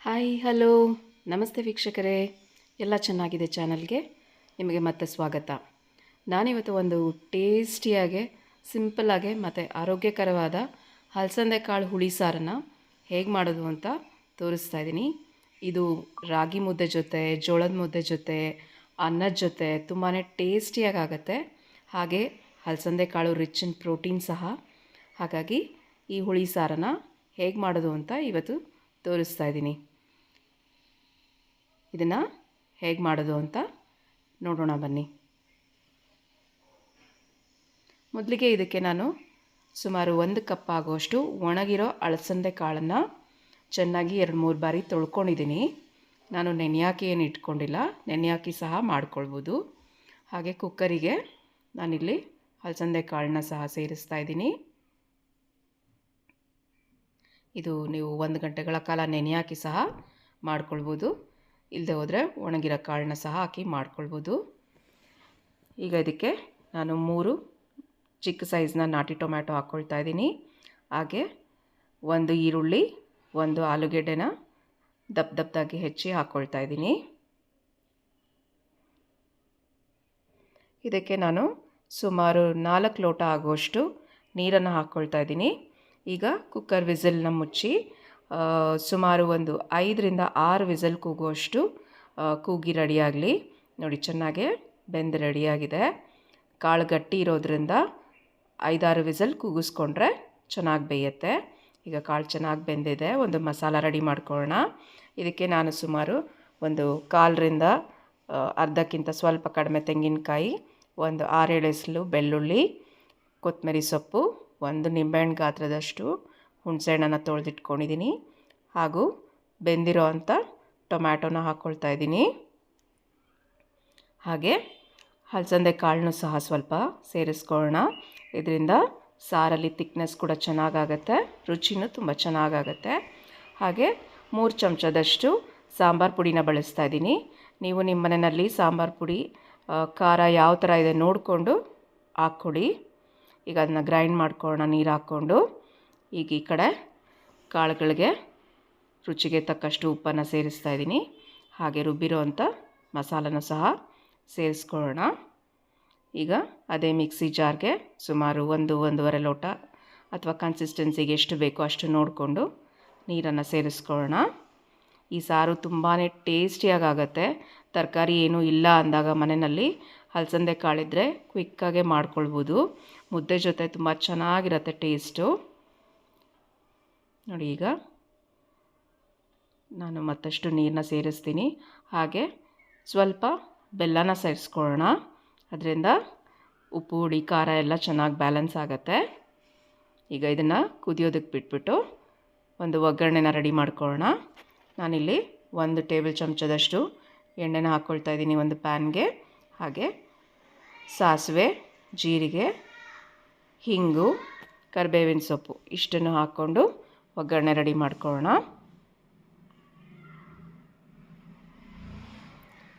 Hi hello ನಮಸ್ತೆ ವೀಕ್ಷಕರೇ, ಎಲ್ಲ ಚೆನ್ನಾಗಿದೆ ಚಾನಲ್ಗೆ ನಿಮಗೆ ಮತ್ತೆ ಸ್ವಾಗತ. ನಾನಿವತ್ತು ಒಂದು ಟೇಸ್ಟಿಯಾಗೆ ಸಿಂಪಲ್ಲಾಗೆ ಮತ್ತು ಆರೋಗ್ಯಕರವಾದ ಹಲಸಂದೆ ಕಾಳು ಹುಳಿ ಸಾರನ್ನು ಹೇಗೆ ಮಾಡೋದು ಅಂತ ತೋರಿಸ್ತಾ ಇದ್ದೀನಿ. ಇದು ರಾಗಿ ಮುದ್ದೆ ಜೊತೆ, ಜೋಳದ ಮುದ್ದೆ ಜೊತೆ, ಅನ್ನದ ಜೊತೆ ತುಂಬಾ ಟೇಸ್ಟಿಯಾಗುತ್ತೆ. ಹಾಗೆ ಹಲಸಂದೆ ಕಾಳು ರಿಚ್ ಇನ್ ಪ್ರೋಟೀನ್ ಸಹ. ಹಾಗಾಗಿ ಈ ಹುಳಿ ಸಾರನ್ನು ಹೇಗೆ ಮಾಡೋದು ಅಂತ ಇವತ್ತು ತೋರಿಸ್ತಾ ಇದ್ದೀನಿ. ಇದನ್ನು ಹೇಗೆ ಮಾಡೋದು ಅಂತ ನೋಡೋಣ ಬನ್ನಿ. ಮೊದಲಿಗೆ ಇದಕ್ಕೆ ನಾನು ಸುಮಾರು 1 ಕಪ್ ಆಗುವಷ್ಟು ಒಣಗಿರೋ ಅಲಸಂದೆ ಕಾಳನ್ನು ಚೆನ್ನಾಗಿ 2-3 ಬಾರಿ ತೊಳ್ಕೊಂಡಿದ್ದೀನಿ. ನಾನು ನೆನೆಯಾಕಿ ಏನು ಇಟ್ಕೊಂಡಿಲ್ಲ, ನೆನೆಯಾಕಿ ಸಹ ಮಾಡ್ಕೊಳ್ಬೋದು. ಹಾಗೆ ಕುಕ್ಕರಿಗೆ ನಾನಿಲ್ಲಿ ಅಲಸಂದೆ ಕಾಳನ್ನ ಸಹ ಸೇರಿಸ್ತಾ ಇದ್ದೀನಿ. ಇದು ನೀವು 1 ಗಂಟೆಗಳ ಕಾಲ ನೆನೆಯಾಕಿ ಸಹ ಮಾಡ್ಕೊಳ್ಬೋದು, ಇಲ್ಲದೆ ಹೋದರೆ ಒಣಗಿರೋ ಕಾಳನ್ನ ಸಹ ಹಾಕಿ ಮಾಡ್ಕೊಳ್ಬೋದು. ಈಗ ಇದಕ್ಕೆ ನಾನು 3 ಚಿಕ್ಕ ಸೈಜ್ನ ನಾಟಿ ಟೊಮ್ಯಾಟೊ ಹಾಕ್ಕೊಳ್ತಾ ಇದ್ದೀನಿ. ಹಾಗೆ 1 ಈರುಳ್ಳಿ, 1 ಆಲೂಗೆಡ್ಡೆನ ದಪ್ಪದಾಗಿ ಹೆಚ್ಚಿ ಹಾಕ್ಕೊಳ್ತಾ ಇದ್ದೀನಿ. ಇದಕ್ಕೆ ನಾನು ಸುಮಾರು 4 ಲೋಟ ಆಗುವಷ್ಟು ನೀರನ್ನು ಹಾಕ್ಕೊಳ್ತಾ ಇದ್ದೀನಿ. ಈಗ ಕುಕ್ಕರ್ ವಿಸಿಲ್ನ ಮುಚ್ಚಿ ಸುಮಾರು ಒಂದು 5ರಿಂದ 6 ವಿಸಲ್ ಕೂಗುವಷ್ಟು ಕೂಗಿ ರೆಡಿಯಾಗಲಿ. ನೋಡಿ, ಚೆನ್ನಾಗೆ ಬೆಂದು ರೆಡಿಯಾಗಿದೆ. ಕಾಳು ಗಟ್ಟಿ ಇರೋದ್ರಿಂದ 5-6 ವಿಸಲ್ ಕೂಗಿಸ್ಕೊಂಡ್ರೆ ಚೆನ್ನಾಗಿ ಬೇಯುತ್ತೆ. ಈಗ ಕಾಳು ಚೆನ್ನಾಗಿ ಬೆಂದಿದೆ. ಒಂದು ಮಸಾಲ ರೆಡಿ ಮಾಡ್ಕೊಳ್ಳೋಣ. ಇದಕ್ಕೆ ನಾನು ಸುಮಾರು ಒಂದು 1/4ರಿಂದ ಅರ್ಧಕ್ಕಿಂತ ಸ್ವಲ್ಪ ಕಡಿಮೆ ತೆಂಗಿನಕಾಯಿ, ಒಂದು 6-7 ಎಸಳು ಬೆಳ್ಳುಳ್ಳಿ, ಕೊತ್ತಂಬರಿ ಸೊಪ್ಪು, 1 ನಿಂಬೆಹಣ್ಣು ಗಾತ್ರದಷ್ಟು ಹುಣಸೆಹಣ್ಣನ್ನು ತೊಳೆದಿಟ್ಕೊಂಡಿದ್ದೀನಿ. ಹಾಗೂ ಬೆಂದಿರೋ ಅಂಥ ಟೊಮ್ಯಾಟೊನ ಹಾಕ್ಕೊಳ್ತಾ ಇದ್ದೀನಿ. ಹಾಗೆ ಹಲಸಂದೆ ಕಾಳನ್ನು ಸಹ ಸ್ವಲ್ಪ ಸೇರಿಸ್ಕೊಳ್ಳೋಣ. ಇದರಿಂದ ಸಾರಲ್ಲಿ ತಿಕ್ನೆಸ್ ಕೂಡ ಚೆನ್ನಾಗಾಗತ್ತೆ, ರುಚಿನೂ ತುಂಬ ಚೆನ್ನಾಗಾಗತ್ತೆ. ಹಾಗೆ 3 ಚಮಚದಷ್ಟು ಸಾಂಬಾರು ಪುಡಿನ ಬಳಸ್ತಾ ಇದ್ದೀನಿ. ನೀವು ನಿಮ್ಮ ಮನೆಯಲ್ಲಿ ಸಾಂಬಾರು ಪುಡಿ ಖಾರ ಯಾವ ಥರ ಇದೆ ನೋಡಿಕೊಂಡು ಹಾಕ್ಕೊಡಿ. ಈಗ ಅದನ್ನ ಗ್ರೈಂಡ್ ಮಾಡ್ಕೊಳ್ಳೋಣ ನೀರು ಹಾಕ್ಕೊಂಡು. ಈಗ ಈ ಕಡೆ ಕಾಳುಗಳಿಗೆ ರುಚಿಗೆ ತಕ್ಕಷ್ಟು ಉಪ್ಪನ್ನು ಸೇರಿಸ್ತಾ ಇದ್ದೀನಿ. ಹಾಗೆ ರುಬ್ಬಿರೋ ಅಂಥ ಮಸಾಲನೂ ಸಹ ಸೇರಿಸ್ಕೊಳ್ಳೋಣ. ಈಗ ಅದೇ ಮಿಕ್ಸಿ ಜಾರ್ಗೆ ಸುಮಾರು 1-1.5 ಲೋಟ ಅಥವಾ ಕನ್ಸಿಸ್ಟೆನ್ಸಿಗೆ ಎಷ್ಟು ಬೇಕೋ ಅಷ್ಟು ನೋಡಿಕೊಂಡು ನೀರನ್ನು ಸೇರಿಸ್ಕೊಳ್ಳೋಣ. ಈ ಸಾರು ತುಂಬಾ ಟೇಸ್ಟಿಯಾಗತ್ತೆ. ತರಕಾರಿ ಏನೂ ಇಲ್ಲ ಅಂದಾಗ ಮನೆಯಲ್ಲಿ ಹಲಸಂದೆ ಕಾಳಿದ್ರೆ ಕ್ವಿಕ್ಕಾಗೆ ಮಾಡ್ಕೊಳ್ಬೋದು. ಮುದ್ದೆ ಜೊತೆ ತುಂಬ ಚೆನ್ನಾಗಿರುತ್ತೆ ಟೇಸ್ಟು. ನೋಡಿ, ಈಗ ನಾನು ಮತ್ತಷ್ಟು ನೀರನ್ನ ಸೇರಿಸ್ತೀನಿ. ಹಾಗೆ ಸ್ವಲ್ಪ ಬೆಲ್ಲನ ಸೇರಿಸ್ಕೊಳ್ಳೋಣ. ಅದರಿಂದ ಉಪ್ಪು ಹುಳಿ ಖಾರ ಎಲ್ಲ ಚೆನ್ನಾಗಿ ಬ್ಯಾಲೆನ್ಸ್ ಆಗುತ್ತೆ. ಈಗ ಇದನ್ನು ಕುದಿಯೋದಕ್ಕೆ ಬಿಟ್ಬಿಟ್ಟು ಒಂದು ಒಗ್ಗರಣೆನ ರೆಡಿ ಮಾಡ್ಕೊಳ್ಳೋಣ. ನಾನಿಲ್ಲಿ 1 ಟೇಬಲ್ ಚಮಚದಷ್ಟು ಎಣ್ಣೆನ ಹಾಕ್ಕೊಳ್ತಾ ಇದ್ದೀನಿ ಒಂದು ಪ್ಯಾನ್ಗೆ. ಹಾಗೆ ಸಾಸಿವೆ, ಜೀರಿಗೆ, ಹಿಂಗು, ಕರಿಬೇವಿನ ಸೊಪ್ಪು ಇಷ್ಟನ್ನು ಹಾಕ್ಕೊಂಡು ಒಗ್ಗರಣೆ ರೆಡಿ ಮಾಡ್ಕೊಳ್ಳೋಣ.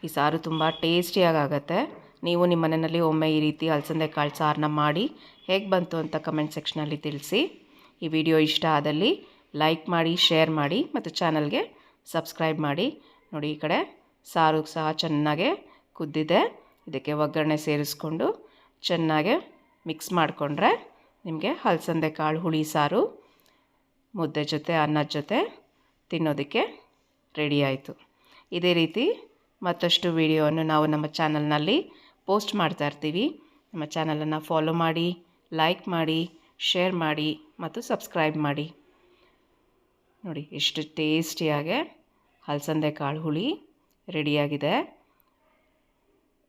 ಈ ಸಾರು ತುಂಬ ಟೇಸ್ಟಿಯಾಗತ್ತೆ. ನೀವು ನಿಮ್ಮ ಮನೆಯಲ್ಲಿ ಒಮ್ಮೆ ಈ ರೀತಿ ಹಲಸಂದೆ ಕಾಳು ಸಾರನ್ನ ಮಾಡಿ ಹೇಗೆ ಬಂತು ಅಂತ ಕಮೆಂಟ್ ಸೆಕ್ಷನಲ್ಲಿ ತಿಳಿಸಿ. ಈ ವಿಡಿಯೋ ಇಷ್ಟ ಆದಲ್ಲಿ ಲೈಕ್ ಮಾಡಿ, ಶೇರ್ ಮಾಡಿ ಮತ್ತು ಚಾನಲ್ಗೆ ಸಬ್ಸ್ಕ್ರೈಬ್ ಮಾಡಿ. ನೋಡಿ, ಈ ಕಡೆ ಸಾರು ಸಹ ಚೆನ್ನಾಗೆ ಕುದ್ದಿದೆ. ಇದಕ್ಕೆ ಒಗ್ಗರಣೆ ಸೇರಿಸ್ಕೊಂಡು ಚೆನ್ನಾಗೆ ಮಿಕ್ಸ್ ಮಾಡಿಕೊಂಡ್ರೆ ನಿಮಗೆ ಹಲಸಂದೆ ಕಾಳು ಹುಳಿ ಸಾರು ಮುದ್ದೆ ಜೊತೆ, ಅನ್ನದ ಜೊತೆ ತಿನ್ನೋದಕ್ಕೆ ರೆಡಿ ಆಯಿತು. ಇದೇ ರೀತಿ ಮತ್ತಷ್ಟು ವಿಡಿಯೋವನ್ನು ನಾವು ನಮ್ಮ ಚಾನಲ್ನಲ್ಲಿ ಪೋಸ್ಟ್ ಮಾಡ್ತಾ ಇರ್ತೀವಿ. ನಮ್ಮ ಚಾನಲನ್ನು ಫಾಲೋ ಮಾಡಿ, ಲೈಕ್ ಮಾಡಿ, ಶೇರ್ ಮಾಡಿ ಮತ್ತು ಸಬ್ಸ್ಕ್ರೈಬ್ ಮಾಡಿ. ನೋಡಿ, ಎಷ್ಟು ಟೇಸ್ಟಿಯಾಗೆ ಹಲಸಂದೆ ಕಾಳು ಹುಳಿ ರೆಡಿಯಾಗಿದೆ.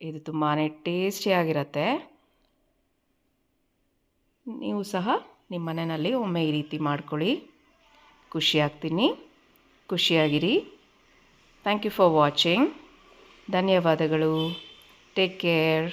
ಇದು ತುಂಬಾ ಟೇಸ್ಟಿಯಾಗಿರುತ್ತೆ. ನೀವು ಸಹ ನಿಮ್ಮ ಮನೆಯಲ್ಲಿ ಒಮ್ಮೆ ಈ ರೀತಿ ಮಾಡ್ಕೊಳ್ಳಿ. ಖುಷಿಯಾಗಿರಿ. Thank you for watching. ಧನ್ಯವಾದಗಳು. Take care.